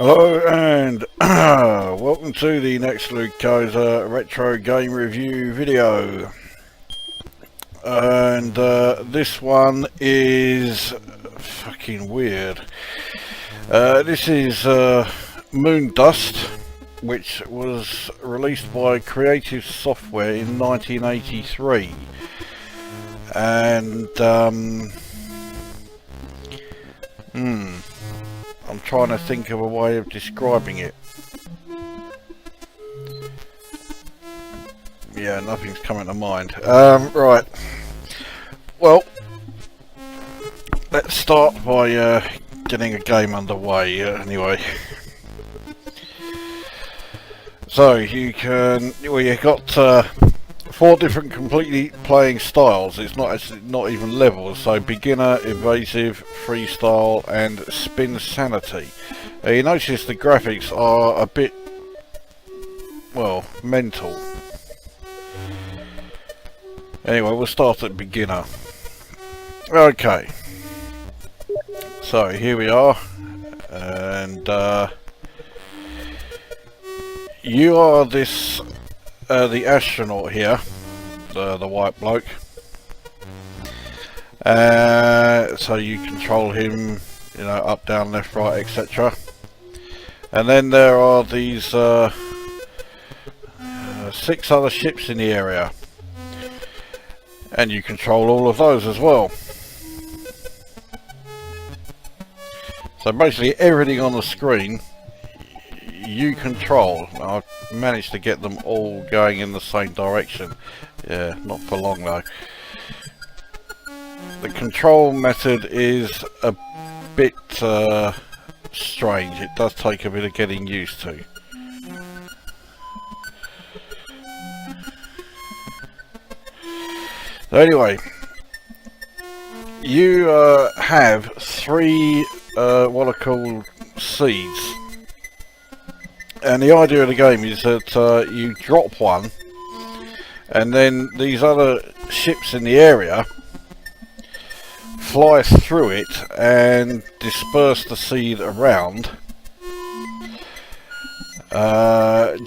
Hello and welcome to the next Lukozer retro game review video. And this one is fucking weird. This is Moondust, which was released by Creative Software in 1983. And I'm trying to think of a way of describing it. Yeah, nothing's coming to mind. Right. Well, let's start by getting a game underway anyway. So you can, well, you've got 4 different completely playing styles. It's not even levels. So beginner, evasive, freestyle, and spin sanity. You notice the graphics are a bit, well, mental. Anyway, we'll start at beginner. Okay. So here we are, and you are this. The astronaut here, the white bloke. So you control him, you know, up, down, left, right, etc. And then there are these 6 other ships in the area, and you control all of those as well. So basically everything on the screen you control. I've managed to get them all going in the same direction. Yeah, not for long though. The control method is a bit strange. It does take a bit of getting used to. So anyway, you have 3 what are called seeds. And the idea of the game is that you drop one, and then these other ships in the area fly through it and disperse the seed around,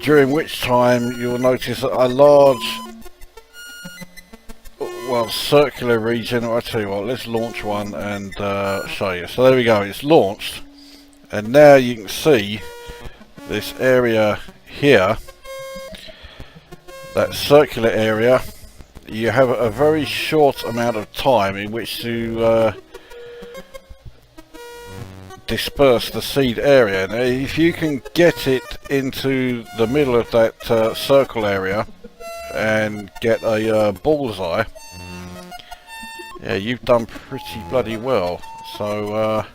during which time you'll notice that a large, well, circular region. I'll tell you what, let's launch one and show you. So there we go, it's launched, and now you can see this area here, that circular area. You have a very short amount of time in which to disperse the seed area. Now, if you can get it into the middle of that circle area and get a bullseye, yeah, you've done pretty bloody well. So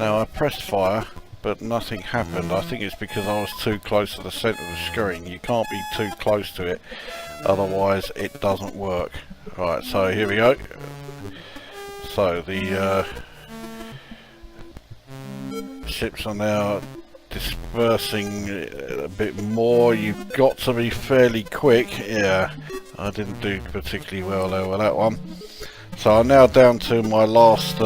now I pressed fire, but nothing happened. I think it's because I was too close to the centre of the screen. You can't be too close to it, otherwise it doesn't work. Right, so here we go. So the ships are now dispersing a bit more. You've got to be fairly quick. Yeah, I didn't do particularly well there with that one. So I'm now down to my last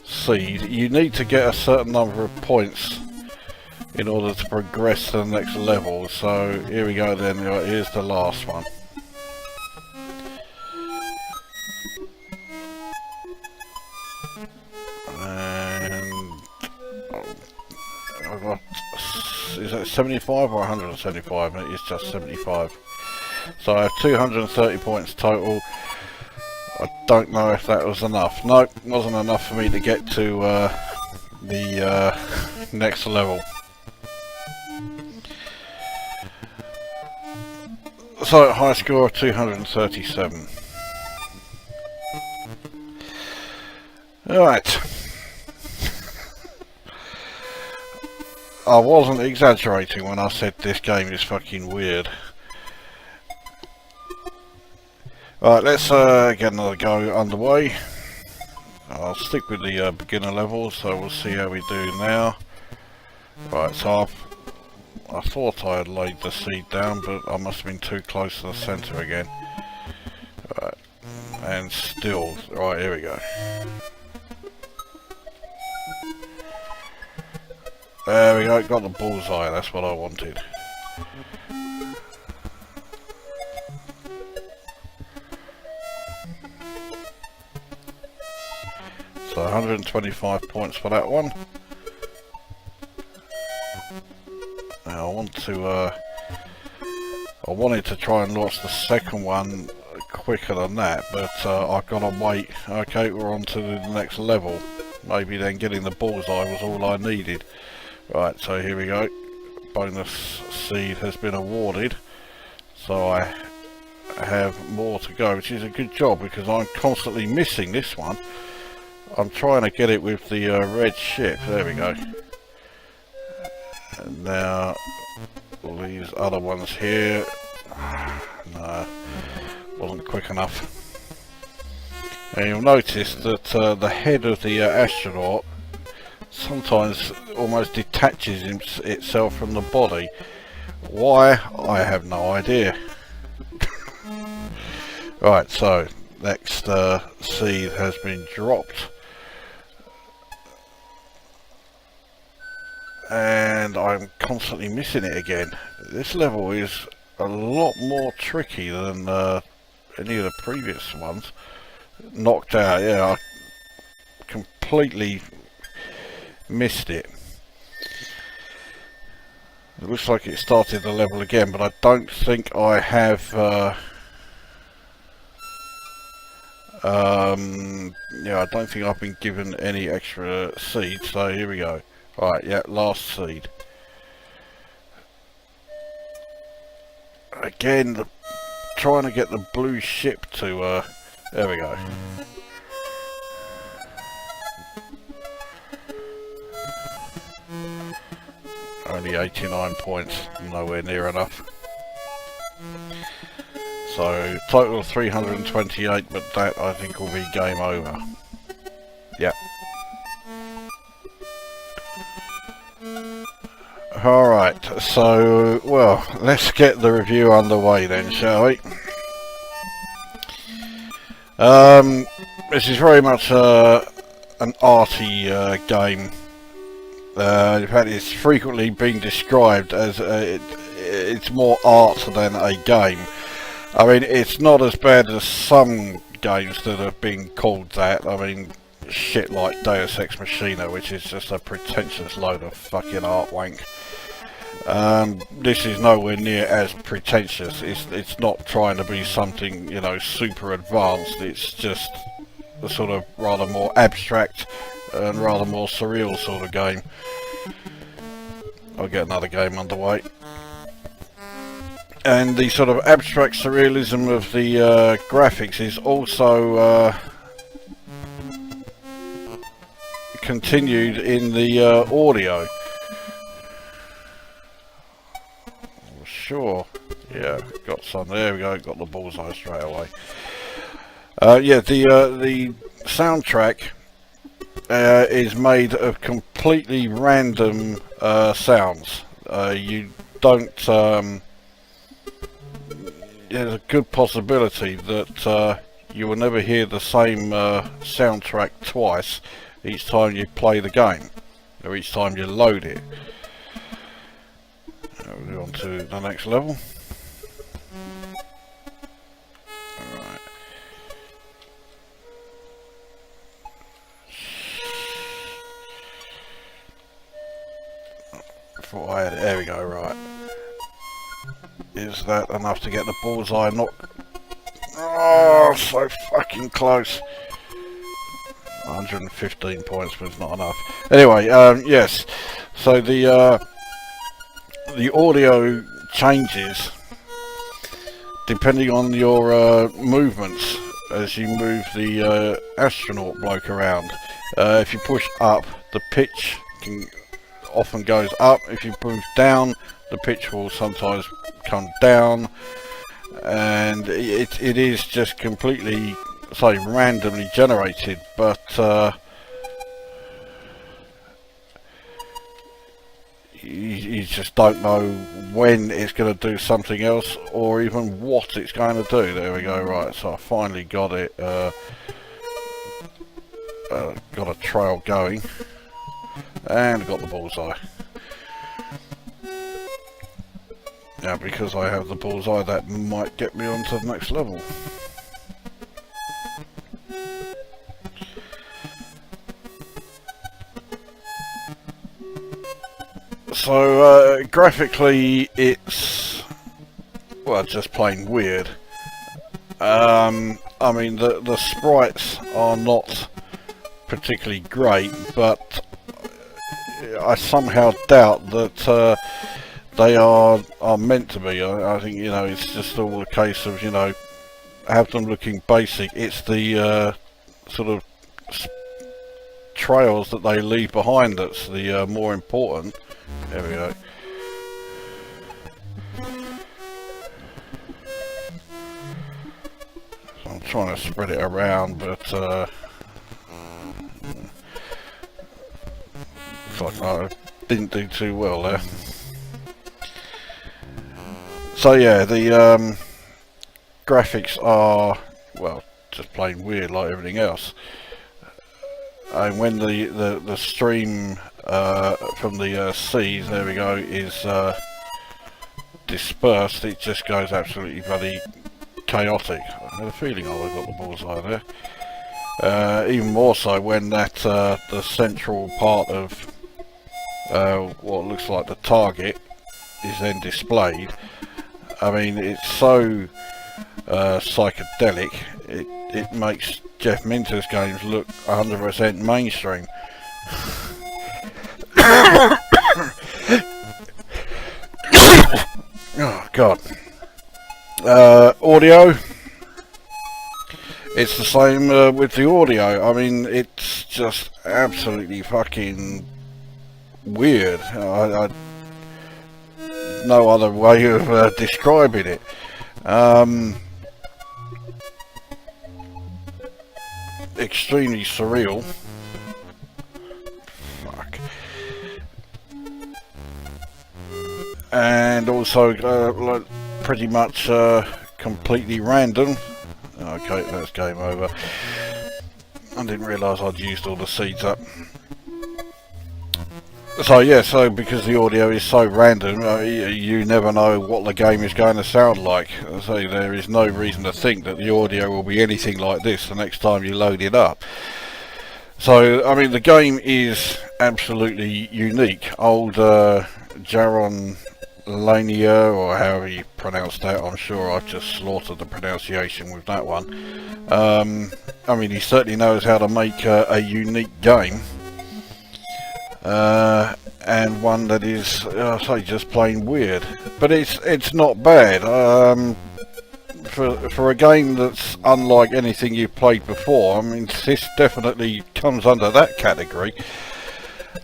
seed. You need to get a certain number of points in order to progress to the next level. So here we go then. Here's the last one. And I've got, is that 75 or 175? It's just 75. So I have 230 points total. I don't know if that was enough. No, it wasn't enough for me to get to the next level. So high score of 237. Alright. I wasn't exaggerating when I said this game is fucking weird. Right, let's get another go underway. I'll stick with the beginner level, so we'll see how we do now. Right, so I thought I had laid the seed down, but I must have been too close to the centre again. Right, and still, right, here we go. There we go, got the bullseye, that's what I wanted. So 125 points for that one. Now I wanted to try and launch the second one quicker than that, but I've got to wait. Okay, we're on to the next level. Maybe then getting the bullseye was all I needed. Right, so here we go. Bonus seed has been awarded. So I have more to go, which is a good job because I'm constantly missing this one. I'm trying to get it with the red ship. There we go. And now all these other ones here. No, wasn't quick enough. And you'll notice that the head of the astronaut sometimes almost detaches itself from the body. Why? I have no idea. Right, so next seed has been dropped. And I'm constantly missing it again. This level is a lot more tricky than any of the previous ones. Knocked out, yeah, I completely missed it. It looks like it started the level again, but I don't think I have yeah, I don't think I've been given any extra seeds, so here we go. Right, yeah, last seed. Again, trying to get the blue ship to, there we go. Only 89 points, nowhere near enough. So, total 328, but that I think will be game over. Yep. Alright, so, well, let's get the review underway then, shall we? This is very much an arty game. In fact, it's frequently been described as it's more art than a game. I mean, it's not as bad as some games that have been called that. I mean, shit like Deus Ex Machina, which is just a pretentious load of fucking art wank. This is nowhere near as pretentious. It's not trying to be something, you know, super advanced. It's just a sort of rather more abstract and rather more surreal sort of game. I'll get another game underway. And the sort of abstract surrealism of the graphics is also continued in the audio. Sure, yeah, got some. There we go, got the bullseye straight away. Yeah, the soundtrack is made of completely random sounds. You don't. There's a good possibility that you will never hear the same soundtrack twice each time you play the game, or each time you load it. We'll go on to the next level. Alright. Thought I had it. There we go, right. Is that enough to get the bullseye? Not. Oh, so fucking close. 115 points was not enough. Anyway, yes. So the audio changes depending on your movements as you move the astronaut bloke around. If you push up, the pitch often goes up. If you move down, the pitch will sometimes come down, and it is just completely, say, randomly generated, but you just don't know when it's going to do something else or even what it's going to do. There we go. Right, so I finally got it, got a trail going and got the bullseye. Now, because I have the bullseye, that might get me onto the next level. So, graphically, it's, well, just plain weird. I mean, the sprites are not particularly great, but I somehow doubt that they are meant to be. I think, you know, it's just all a case of, you know, have them looking basic. It's the sort of trails that they leave behind that's the more important. There we go. So I'm trying to spread it around, but it's like I didn't do too well there. So yeah, the graphics are, well, just plain weird like everything else. And when the stream from the seas, there we go, is dispersed, it just goes absolutely bloody chaotic. I had a feeling I got the bullseye there. Even more so when that the central part of what looks like the target is then displayed. I mean, it's so psychedelic, it makes Jeff Minter's games look 100% mainstream. Oh god. Audio, it's the same with the audio. I mean, it's just absolutely fucking weird. No other way of describing it. Extremely surreal. Fuck. And also like pretty much completely random. Okay, that's game over. I didn't realise I'd used all the seeds up. So yeah, so because the audio is so random, you never know what the game is going to sound like. So there is no reason to think that the audio will be anything like this the next time you load it up. So, I mean, the game is absolutely unique. Old Jaron Lanier, or however you pronounce that, I'm sure I've just slaughtered the pronunciation with that one. I mean, he certainly knows how to make a unique game. And one that is, I say, just plain weird, but it's not bad. For a game that's unlike anything you've played before, I mean, this definitely comes under that category.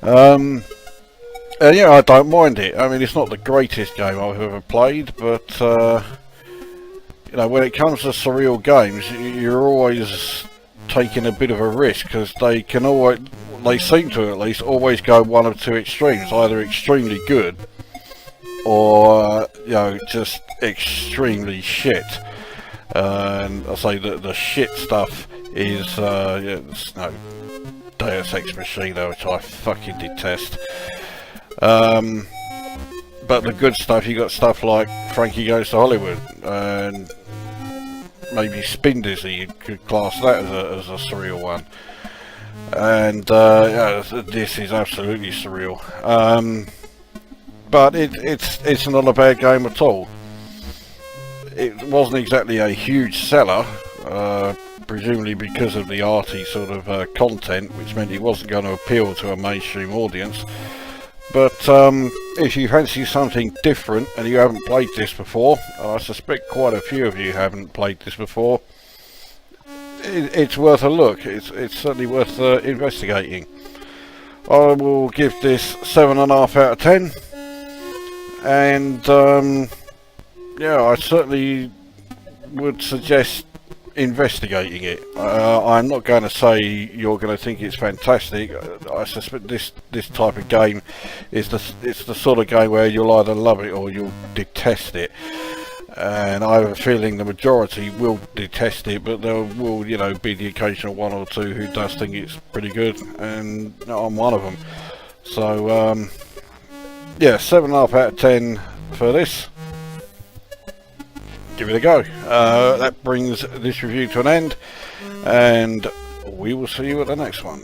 And yeah, I don't mind it. I mean, it's not the greatest game I've ever played, but you know, when it comes to surreal games, you're always taking a bit of a risk, because they can always, they seem to at least always go one of two extremes, either extremely good or you know, just extremely shit. And I say that the shit stuff is yeah, no, Deus Ex Machina, which I fucking detest. But the good stuff, you got stuff like Frankie Goes to Hollywood, and maybe Spin Dizzy, you could class that as a surreal one. And yeah, this is absolutely surreal. But it's not a bad game at all. It wasn't exactly a huge seller, presumably because of the arty sort of content, which meant it wasn't going to appeal to a mainstream audience. But if you fancy something different and you haven't played this before, I suspect quite a few of you haven't played this before, it's worth a look. It's certainly worth investigating. I will give this 7.5 out of 10, and yeah, I certainly would suggest investigating it. I'm not going to say you're going to think it's fantastic. I suspect this type of game is it's the sort of game where you'll either love it or you'll detest it. And I have a feeling the majority will detest it, but there will, you know, be the occasional one or two who does think it's pretty good, and I'm one of them. So yeah, 7.5 out of 10 for this. give it a go. That brings this review to an end, and we will see you at the next one.